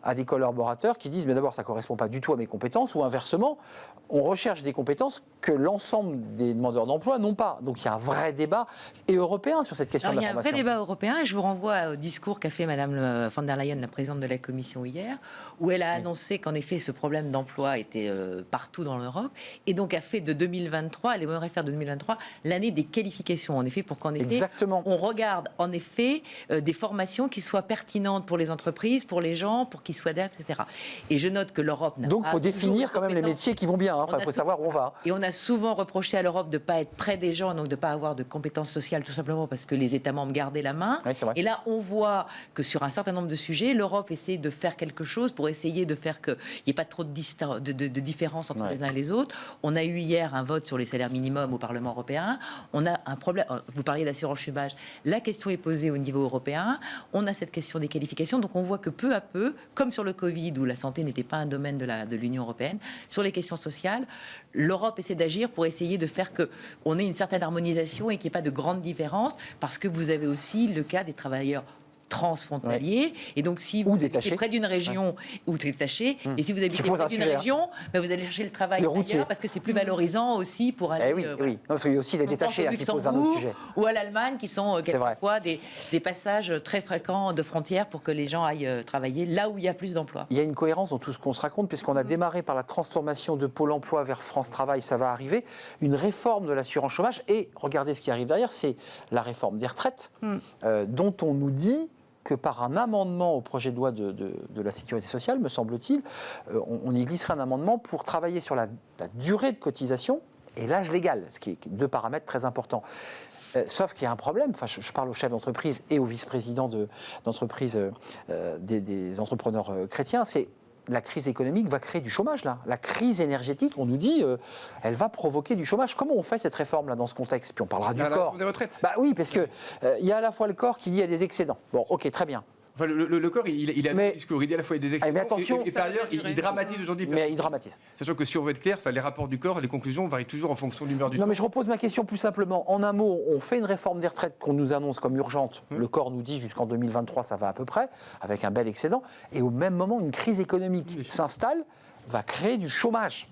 à des collaborateurs qui disent mais d'abord ça ne correspond pas du tout à mes compétences, ou inversement, on recherche des compétences que l'ensemble des demandeurs d'emploi n'ont pas. Donc il y a un vrai débat et européen sur cette question de la formation. Il y a un vrai débat européen et je vous renvoie au discours qu'a fait Madame von der Leyen, la présidente de la Commission hier, où elle a annoncé qu'en effet ce problème d'emploi était partout dans l'Europe et donc a fait de 2023, elle aimerait faire de 2023 l'année des qualifications, en effet, pour qu'en effet on regarde en effet des formations qui soient pertinentes pour les entreprises, pour les gens, pour qu'ils soient adaptés, etc. Et je note que l'Europe n'a donc il faut définir quand même les métiers qui vont bien, il faut savoir où on va. Et on a souvent reproché à l'Europe de ne pas être près des gens, donc de ne pas avoir de compétences sociales, tout simplement parce que les États membres gardaient la main. Oui, et là, on voit que sur un certain nombre de sujets, l'Europe essaie de faire quelque chose pour essayer de faire qu'il n'y ait pas trop de différence entre les uns et les autres. On a eu hier un vote sur les salaires minimums au Parlement européen. On a un problème, vous parliez d'assurance chômage, la question est posée au niveau européen. On a cette question des qualifications, donc on voit que peu à peu, comme sur le Covid où la santé n'était pas un domaine de l'Union européenne, sur les questions sociales, l'Europe essaie d'agir pour essayer de faire qu'on ait une certaine harmonisation et qu'il n'y ait pas de grandes différences, parce que vous avez aussi le cas des travailleurs transfrontaliers, et donc si vous habitez près d'une région ou détaché, et si vous habitez près d'une région, vous allez chercher le travail ailleurs parce que c'est plus valorisant aussi pour aller. Oui. Non, parce qu'il y a aussi les détachés qui posent un autre sujet. Ou à l'Allemagne, qui sont quelquefois des passages très fréquents de frontières pour que les gens aillent travailler là où il y a plus d'emplois. Il y a une cohérence dans tout ce qu'on se raconte, puisqu'on a démarré par la transformation de Pôle emploi vers France Travail, ça va arriver, une réforme de l'assurance chômage, et regardez ce qui arrive derrière, c'est la réforme des retraites, dont on nous dit que par un amendement au projet de loi de la sécurité sociale, me semble-t-il, on y glisserait un amendement pour travailler sur la durée de cotisation et l'âge légal, ce qui est 2 paramètres très importants. Sauf qu'il y a un problème, enfin, je parle aux chefs d'entreprise et aux vice-présidents d'entreprise des entrepreneurs chrétiens, c'est la crise économique va créer du chômage, là. La crise énergétique, on nous dit, elle va provoquer du chômage. Comment on fait cette réforme, là, dans ce contexte? Puis on parlera du corps. Des retraites. Bah oui, parce qu'il y a à la fois le corps qui dit qu'il y a des excédents. Bon, ok, très bien. Enfin, le corps, il a un discours, il dit à la fois il y a des excédents, mais attention, et par ailleurs, il dramatise aujourd'hui. Mais il dramatise. Sachant que si on veut être clair, les rapports du corps, les conclusions varient toujours en fonction de l'humeur du temps. Non, mais je repose ma question plus simplement. En un mot, on fait une réforme des retraites qu'on nous annonce comme urgente. Le corps nous dit jusqu'en 2023, ça va à peu près, avec un bel excédent. Et au même moment, une crise économique s'installe, va créer du chômage.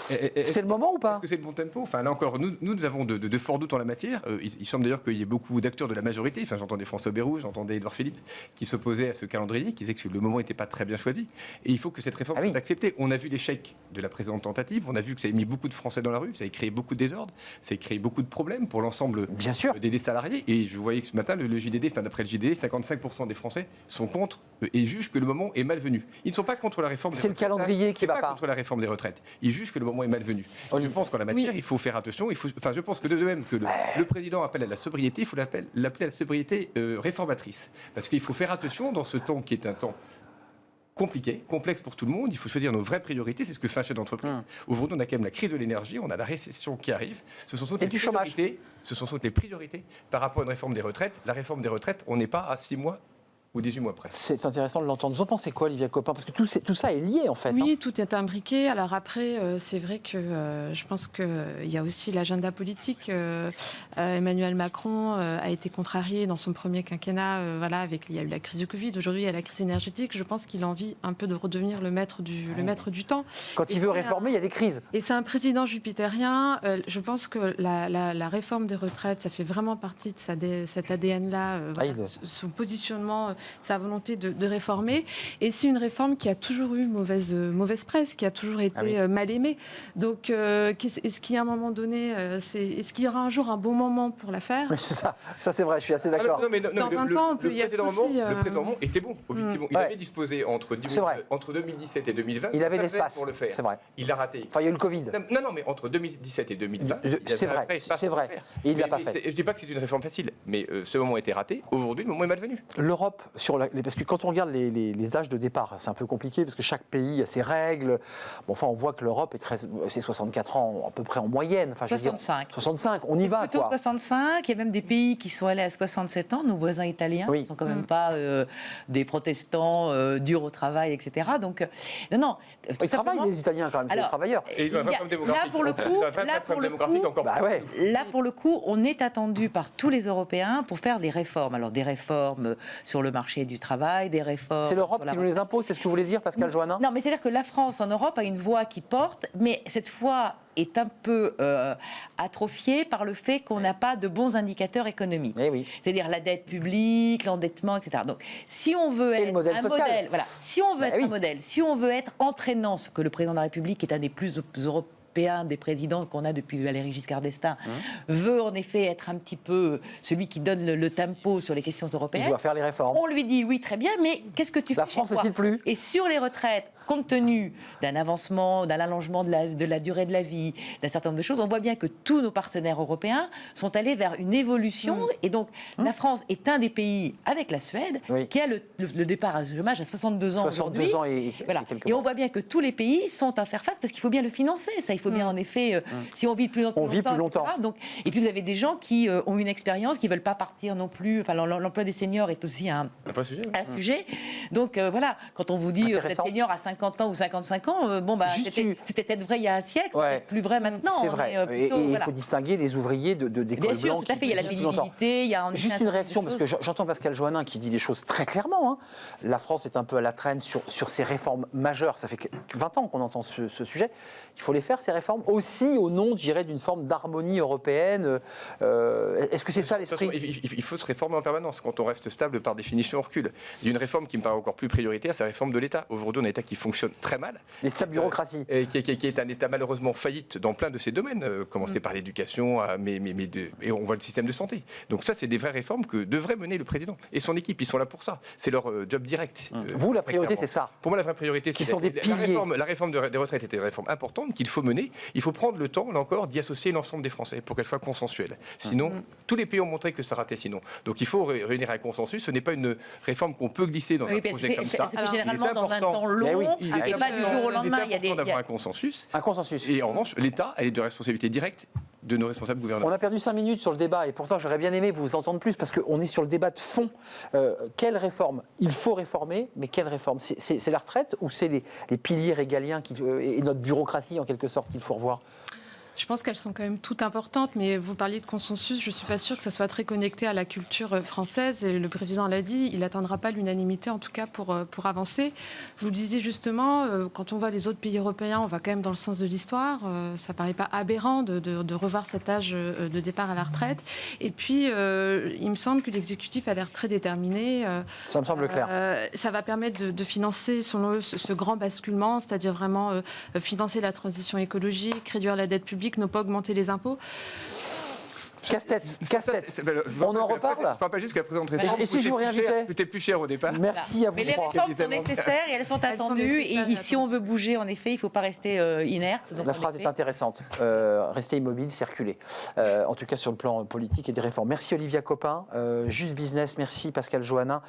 C'est le moment ou pas? Est-ce que c'est le bon tempo? Enfin, là encore, nous avons de forts doutes en la matière. Il semble d'ailleurs qu'il y ait beaucoup d'acteurs de la majorité. Enfin, j'entendais François Bayrou, j'entendais Édouard Philippe, qui s'opposaient à ce calendrier, qui disaient que le moment n'était pas très bien choisi. Et il faut que cette réforme soit acceptée. On a vu l'échec de la précédente tentative. On a vu que ça a mis beaucoup de Français dans la rue. Ça a créé beaucoup de désordre. Ça a créé beaucoup de problèmes pour l'ensemble des salariés. Et je voyais que ce matin, le JDD, enfin, d'après le JDD, 55% des Français sont contre et jugent que le moment est malvenu. Ils ne sont pas contre la réforme des retraites. C'est le calendrier qui va pas. Contre la réforme des retraites. Ils jugent que le moment est malvenu. Je pense qu'en la matière, il faut faire attention. Je pense que de même que le président appelle à la sobriété, il faut l'appeler à la sobriété réformatrice. Parce qu'il faut faire attention dans ce temps qui est un temps compliqué, complexe pour tout le monde. Il faut choisir nos vraies priorités. C'est ce que fait un chef d'entreprise. Aujourd'hui, on a quand même la crise de l'énergie, on a la récession qui arrive. Ce sont toutes les priorités par rapport à une réforme des retraites. La réforme des retraites, on n'est pas à 6 mois ou 18 mois près. C'est intéressant de l'entendre. Vous en pensez quoi, Olivia Copin? Parce que tout ça est lié, en fait. Oui, tout est imbriqué. Alors après, c'est vrai que je pense qu'il y a aussi l'agenda politique. Emmanuel Macron a été contrarié dans son premier quinquennat. Il y a eu la crise du Covid. Aujourd'hui, il y a la crise énergétique. Je pense qu'il a envie un peu de redevenir le maître du temps. Quand il veut réformer, il y a des crises. Et c'est un président jupitérien. Je pense que la réforme des retraites, ça fait vraiment partie de cet ADN-là. Son positionnement, sa volonté de réformer. Et c'est une réforme qui a toujours eu mauvaise presse, qui a toujours été mal aimée. Donc, est-ce qu'il y a un moment donné, est-ce qu'il y aura un jour un bon moment pour la faire? Oui, c'est ça. Ça, c'est vrai, je suis assez d'accord. Dans 20 ans, on peut y être aussi... Le précédent était bon, objectivement. Il avait disposé entre 2017 et 2020. Il avait l'espace pour le faire. C'est vrai. Il l'a raté. Enfin, il y a eu le Covid. Non, mais entre 2017 et 2020... C'est vrai. Et il ne l'a pas fait. Je ne dis pas que c'est une réforme facile, mais ce moment était raté. Aujourd'hui, le moment est malvenu. L'Europe, parce que quand on regarde les âges de départ, c'est un peu compliqué parce que chaque pays a ses règles. Bon, enfin, on voit que l'Europe c'est 64 ans à peu près en moyenne. Enfin, 65. 65, on y va. Plutôt 65. Il y a même des pays qui sont allés à 67 ans. Nos voisins italiens ne sont quand même pas des protestants durs au travail, etc. Donc, non. Ils travaillent, les Italiens, quand même, c'est des travailleurs. Et ils ont un vrai problème démographique. Là, pour le coup, on est attendu par tous les Européens pour faire des réformes. Alors, des réformes sur le marché du travail, des réformes... C'est l'Europe qui nous les impose, c'est ce que vous voulez dire, Pascal Joannin? Non, mais c'est-à-dire que la France, en Europe, a une voix qui porte, mais cette voix est un peu atrophiée par le fait qu'on n'a pas de bons indicateurs économiques. C'est-à-dire la dette publique, l'endettement, etc. Donc, si on veut être un modèle, voilà, si on veut être un modèle, si on veut être entraînant, ce que le président de la République est un des plus européens, des présidents qu'on a depuis Valéry Giscard d'Estaing, veut en effet être un petit peu celui qui donne le tempo sur les questions européennes. Il doit faire les réformes. On lui dit oui, très bien, mais qu'est-ce que tu fais? La France ne cite plus. Et sur les retraites, compte tenu d'un avancement, d'un allongement de la durée de la vie, d'un certain nombre de choses, on voit bien que tous nos partenaires européens sont allés vers une évolution. Et donc, la France est un des pays, avec la Suède, qui a le départ à chômage à 62 ans aujourd'hui. 62 ans et voilà. Et on voit bien que tous les pays sont à faire face parce qu'il faut bien le financer. Ça, il faut bien, en effet, si on vit plus longtemps. Etc. Donc, et puis, vous avez des gens qui ont une expérience, qui ne veulent pas partir non plus. Enfin, l'emploi des seniors est aussi un sujet. Donc, voilà, quand on vous dit être senior à 50 ans ou 55 ans, c'était peut-être vrai il y a un siècle, c'est plus vrai maintenant. C'est vrai. Et il faut distinguer les ouvriers d'écoles blanches. Bien sûr, tout à fait, il y a la visibilité, il y a juste une réaction, parce que j'entends Pascal Joannin qui dit les choses très clairement. La France est un peu à la traîne sur ces réformes majeures. Ça fait 20 ans qu'on entend ce sujet. Il faut les faire, ces ces réformes, aussi au nom, je dirais, d'une forme d'harmonie européenne. Est-ce que c'est ça l'esprit ? Il faut se réformer en permanence. Quand on reste stable, par définition, on recule. Il y a une réforme qui me paraît encore plus prioritaire, c'est la réforme de l'État. Aujourd'hui, on a un État qui fonctionne très mal. L'État bureaucratie. Qui est un État malheureusement faillite dans plein de ses domaines, commencer par l'éducation, et on voit le système de santé. Donc ça, c'est des vraies réformes que devrait mener le président et son équipe. Ils sont là pour ça. C'est leur job direct. Vous, la priorité, c'est ça. Pour moi, la vraie priorité, c'est la réforme des retraites était une réforme importante qu'il faut mener. Il faut prendre le temps, là encore, d'y associer l'ensemble des Français pour qu'elle soit consensuelle. Sinon, tous les pays ont montré que ça ratait sinon. Donc il faut réunir un consensus. Ce n'est pas une réforme qu'on peut glisser dans un projet comme ça. Parce que généralement, dans un temps long, et pas du jour au lendemain, il y a d'avoir un consensus. Un consensus. Et en revanche, l'État, elle est de responsabilité directe de nos responsables gouvernementaux. On a perdu 5 minutes sur le débat et pourtant j'aurais bien aimé vous entendre plus parce qu'on est sur le débat de fond. Quelle réforme ? Il faut réformer, mais quelle réforme ? C'est la retraite ou c'est les piliers régaliens et notre bureaucratie en quelque sorte qu'il faut revoir ? Je pense qu'elles sont quand même toutes importantes, mais vous parliez de consensus, je ne suis pas sûre que ça soit très connecté à la culture française, et le président l'a dit, il n'atteindra pas l'unanimité en tout cas pour avancer. Vous le disiez justement, quand on voit les autres pays européens, on va quand même dans le sens de l'histoire, ça ne paraît pas aberrant de revoir cet âge de départ à la retraite, et puis il me semble que l'exécutif a l'air très déterminé. Ça me semble clair. Ça va permettre de financer selon eux ce grand basculement, c'est-à-dire vraiment financer la transition écologique, réduire la dette publique, ne pas augmenter les impôts. Casse-tête. On en reparle. Je ne parle pas juste que la présente réforme. Et si je vous réinvitais ? C'était plus cher au départ. Merci à vous. Mais les réformes sont nécessaires et elles sont attendues. Et si on veut bouger, en effet, il ne faut pas rester inerte. La phrase est intéressante. Rester immobile, circuler. En tout cas sur le plan politique et des réformes. Merci Olivia Copin. Juste Business, merci Pascal Johannin,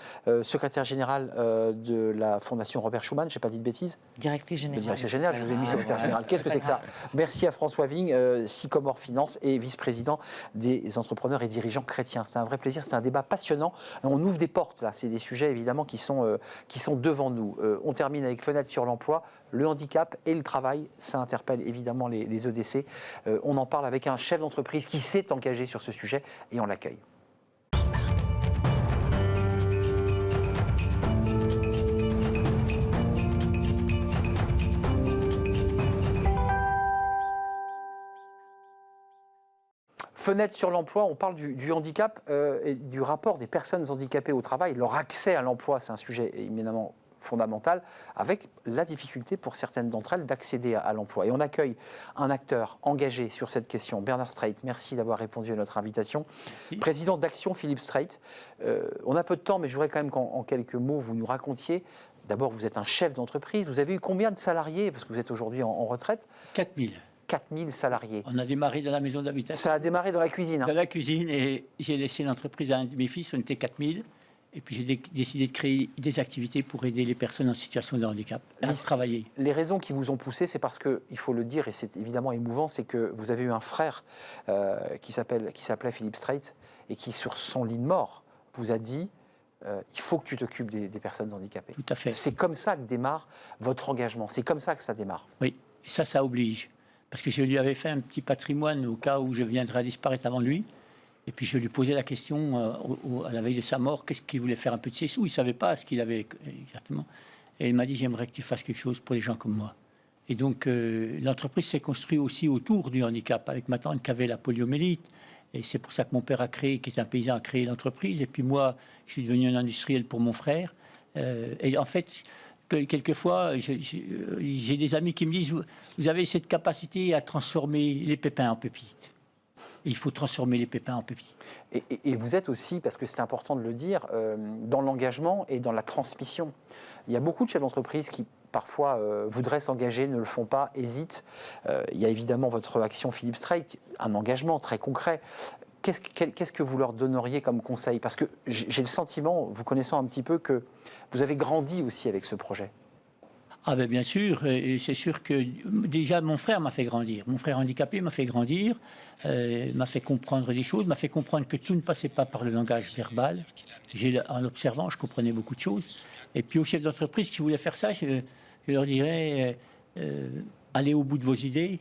secrétaire général de la Fondation Robert Schuman. Je n'ai pas dit de bêtises. Directrice générale. Directrice générale, je vous ai mis secrétaire général. Qu'est-ce que c'est que ça ? Merci à François Vigne, Sycomore Finance et vice-président des entrepreneurs et dirigeants chrétiens. C'était un vrai plaisir, c'était un débat passionnant. On ouvre des portes là, c'est des sujets évidemment qui sont devant nous. On termine avec Fenêtre sur l'emploi, le handicap et le travail. Ça interpelle évidemment les EDC. On en parle avec un chef d'entreprise qui s'est engagé sur ce sujet et on l'accueille. Fenêtre sur l'emploi, on parle du handicap et du rapport des personnes handicapées au travail. Leur accès à l'emploi, c'est un sujet éminemment fondamental, avec la difficulté pour certaines d'entre elles d'accéder à l'emploi. Et on accueille un acteur engagé sur cette question, Bernard Streit. Merci d'avoir répondu à notre invitation. Merci. Président d'Action Philippe Streit. On a peu de temps, mais je voudrais quand même qu'en quelques mots, vous nous racontiez. D'abord, vous êtes un chef d'entreprise. Vous avez eu combien de salariés ? Parce que vous êtes aujourd'hui en retraite. 4000. 4000 salariés. On a démarré dans la maison d'habitation. Ça a démarré dans la cuisine. Dans la cuisine, et j'ai laissé l'entreprise à un de mes fils, on était 4000. Et puis j'ai décidé de créer des activités pour aider les personnes en situation de handicap à travailler. Les raisons qui vous ont poussé, c'est parce que, il faut le dire, et c'est évidemment émouvant, c'est que vous avez eu un frère qui s'appelait Philippe Streit, et qui, sur son lit de mort, vous a dit il faut que tu t'occupes des personnes handicapées. Tout à fait. C'est comme ça que démarre votre engagement. C'est comme ça que ça démarre. Oui, et ça oblige. Parce que je lui avais fait un petit patrimoine au cas où je viendrais à disparaître avant lui. Et puis je lui posais la question à la veille de sa mort, qu'est-ce qu'il voulait faire un peu de ses sous ? Il ne savait pas ce qu'il avait exactement. Et il m'a dit, j'aimerais que tu fasses quelque chose pour les gens comme moi. Et donc l'entreprise s'est construite aussi autour du handicap, avec ma tante qui avait la poliomyélite. Et c'est pour ça que mon père a créé, qui est un paysan, a créé l'entreprise. Et puis moi, je suis devenu un industriel pour mon frère. Et en fait, quelquefois, j'ai des amis qui me disent, vous avez cette capacité à transformer les pépins en pépites. Et il faut transformer les pépins en pépites. Et vous êtes aussi, parce que c'est important de le dire, dans l'engagement et dans la transmission. Il y a beaucoup de chefs d'entreprise qui, parfois, voudraient s'engager, ne le font pas, hésitent. Il y a évidemment votre action Philippe Streit, un engagement très concret. Qu'est-ce que vous leur donneriez comme conseil ? Parce que j'ai le sentiment, vous connaissant un petit peu, que vous avez grandi aussi avec ce projet. Ah ben bien sûr, et c'est sûr que déjà mon frère m'a fait grandir. Mon frère handicapé m'a fait grandir, m'a fait comprendre des choses, m'a fait comprendre que tout ne passait pas par le langage verbal. En l'observant, je comprenais beaucoup de choses. Et puis aux chefs d'entreprise qui voulaient faire ça, je leur dirais, allez au bout de vos idées,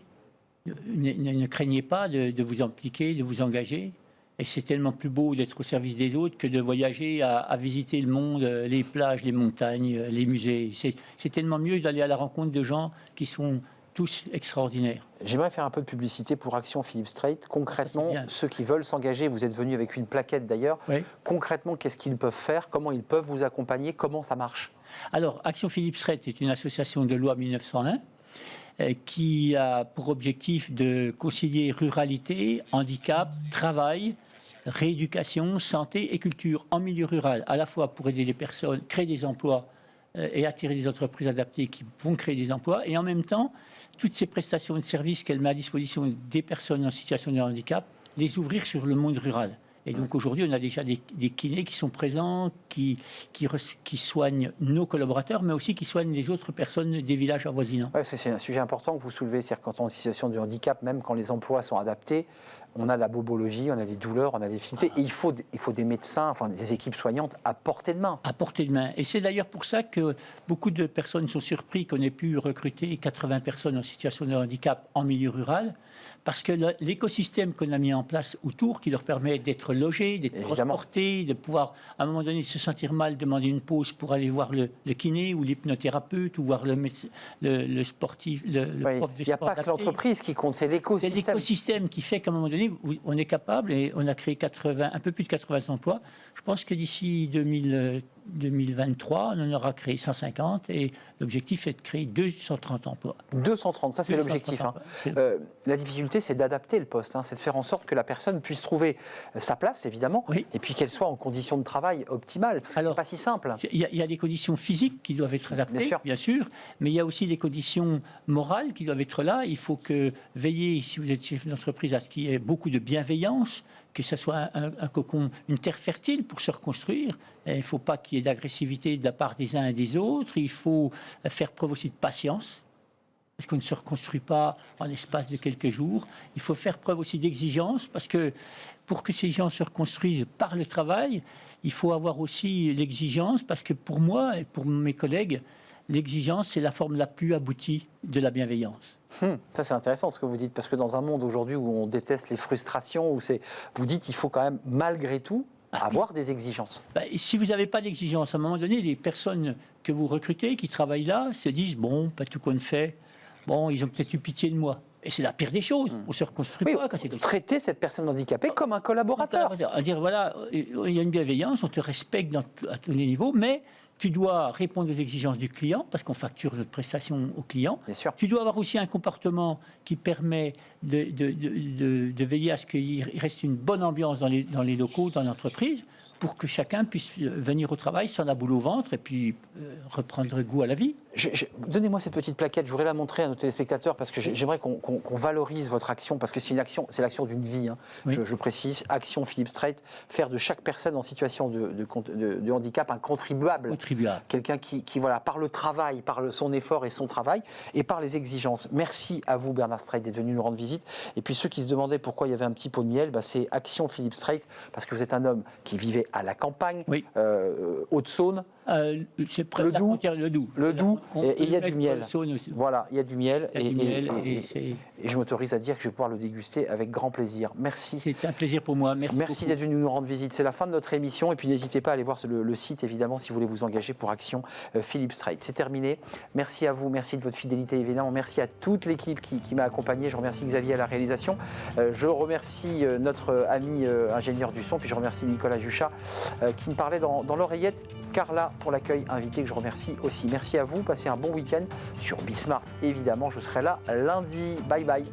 ne craignez pas de vous impliquer, de vous engager. Et c'est tellement plus beau d'être au service des autres que de voyager à visiter le monde, les plages, les montagnes, les musées. C'est tellement mieux d'aller à la rencontre de gens qui sont tous extraordinaires. J'aimerais faire un peu de publicité pour Action Philippe Strait. Concrètement, ceux qui veulent s'engager, vous êtes venu avec une plaquette d'ailleurs, oui. Concrètement, qu'est-ce qu'ils peuvent faire? Comment ils peuvent vous accompagner? Comment ça marche? Alors, Action Philippe Strait est une association de loi 1901 qui a pour objectif de concilier ruralité, handicap, travail, rééducation, santé et culture en milieu rural, à la fois pour aider les personnes, créer des emplois et attirer des entreprises adaptées qui vont créer des emplois, et en même temps, toutes ces prestations de services qu'elle met à disposition des personnes en situation de handicap, les ouvrir sur le monde rural. Et donc aujourd'hui, on a déjà des kinés qui sont présents, qui soignent nos collaborateurs, mais aussi qui soignent les autres personnes des villages avoisinants. Ouais, c'est un sujet important que vous soulevez, c'est-à-dire quand on est en situation de handicap, même quand les emplois sont adaptés, on a la bobologie, on a des douleurs, on a des difficultés, et il faut des médecins, enfin des équipes soignantes à portée de main. À portée de main. Et c'est d'ailleurs pour ça que beaucoup de personnes sont surpris qu'on ait pu recruter 80 personnes en situation de handicap en milieu rural, parce que l'écosystème qu'on a mis en place autour, qui leur permet d'être logés, d'être transportés, de pouvoir, à un moment donné, se sentir mal, demander une pause pour aller voir le kiné ou l'hypnothérapeute ou voir le sportif, le prof de sport. Il n'y a pas que l'entreprise qui compte, c'est l'écosystème. C'est l'écosystème qui fait qu'à un moment donné, on est capable, et on a créé un peu plus de 80 emplois. Je pense que d'ici 2023, on en aura créé 150 et l'objectif est de créer 230 emplois. 230, ça c'est l'objectif. Hein. La difficulté, c'est d'adapter le poste, hein, c'est de faire en sorte que la personne puisse trouver sa place, évidemment, oui. Et puis qu'elle soit en conditions de travail optimales, parce que c'est pas si simple. Il y a les conditions physiques qui doivent être adaptées, bien sûr, mais il y a aussi les conditions morales qui doivent être là. Il faut veiller, si vous êtes chef d'entreprise, à ce qu'il y ait beaucoup de bienveillance, que ce soit un cocon, une terre fertile pour se reconstruire. Il ne faut pas qu'il y ait d'agressivité de la part des uns et des autres. Il faut faire preuve aussi de patience, parce qu'on ne se reconstruit pas en l'espace de quelques jours. Il faut faire preuve aussi d'exigence, parce que pour que ces gens se reconstruisent par le travail, il faut avoir aussi l'exigence, parce que pour moi et pour mes collègues, l'exigence, c'est la forme la plus aboutie de la bienveillance. Ça, c'est intéressant ce que vous dites, parce que dans un monde aujourd'hui où on déteste les frustrations, vous dites qu'il faut quand même, malgré tout, avoir des exigences. Si vous n'avez pas d'exigence, à un moment donné, les personnes que vous recrutez, qui travaillent là, se disent, bon, pas tout qu'on fait, bon, ils ont peut-être eu pitié de moi. Et c'est la pire des choses. On ne se reconstruit pas quand c'est comme ça. Traiter cette personne handicapée comme un collaborateur. À dire, voilà, il y a une bienveillance, on te respecte à tous les niveaux, mais tu dois répondre aux exigences du client, parce qu'on facture notre prestation au client. Bien sûr. Tu dois avoir aussi un comportement qui permet de veiller à ce qu'il reste une bonne ambiance dans les locaux, dans l'entreprise, pour que chacun puisse venir au travail sans la boule au ventre et puis reprendre goût à la vie. Donnez-moi cette petite plaquette, je voudrais la montrer à nos téléspectateurs parce que j'aimerais qu'on valorise votre action, parce que c'est l'action d'une vie. Hein. Oui. Je précise, Action Philippe Strait, faire de chaque personne en situation de handicap un contribuable. Quelqu'un qui voilà, par le travail, par son effort et son travail, et par les exigences. Merci à vous Bernard Strait d'être venu nous rendre visite. Et puis ceux qui se demandaient pourquoi il y avait un petit pot de miel, c'est Action Philippe Strait, parce que vous êtes un homme qui vivait à la campagne, oui. Haute-Saône, c'est près de la frontière de le Doubs, et il y a du miel. Voilà, il y a du miel. Et je m'autorise à dire que je vais pouvoir le déguster avec grand plaisir. Merci. C'est un plaisir pour moi. Merci d'être venu nous rendre visite. C'est la fin de notre émission. Et puis n'hésitez pas à aller voir le site, évidemment, si vous voulez vous engager pour Action Philippe Strait. C'est terminé. Merci à vous. Merci de votre fidélité, évidemment. Merci à toute l'équipe qui m'a accompagné. Je remercie Xavier à la réalisation. Je remercie notre ami ingénieur du son. Puis je remercie Nicolas Juchat qui me parlait dans l'oreillette. Carla pour l'accueil invité que je remercie aussi. Merci à vous, passez un bon week-end sur Bismart évidemment, je serai là lundi. Bye bye.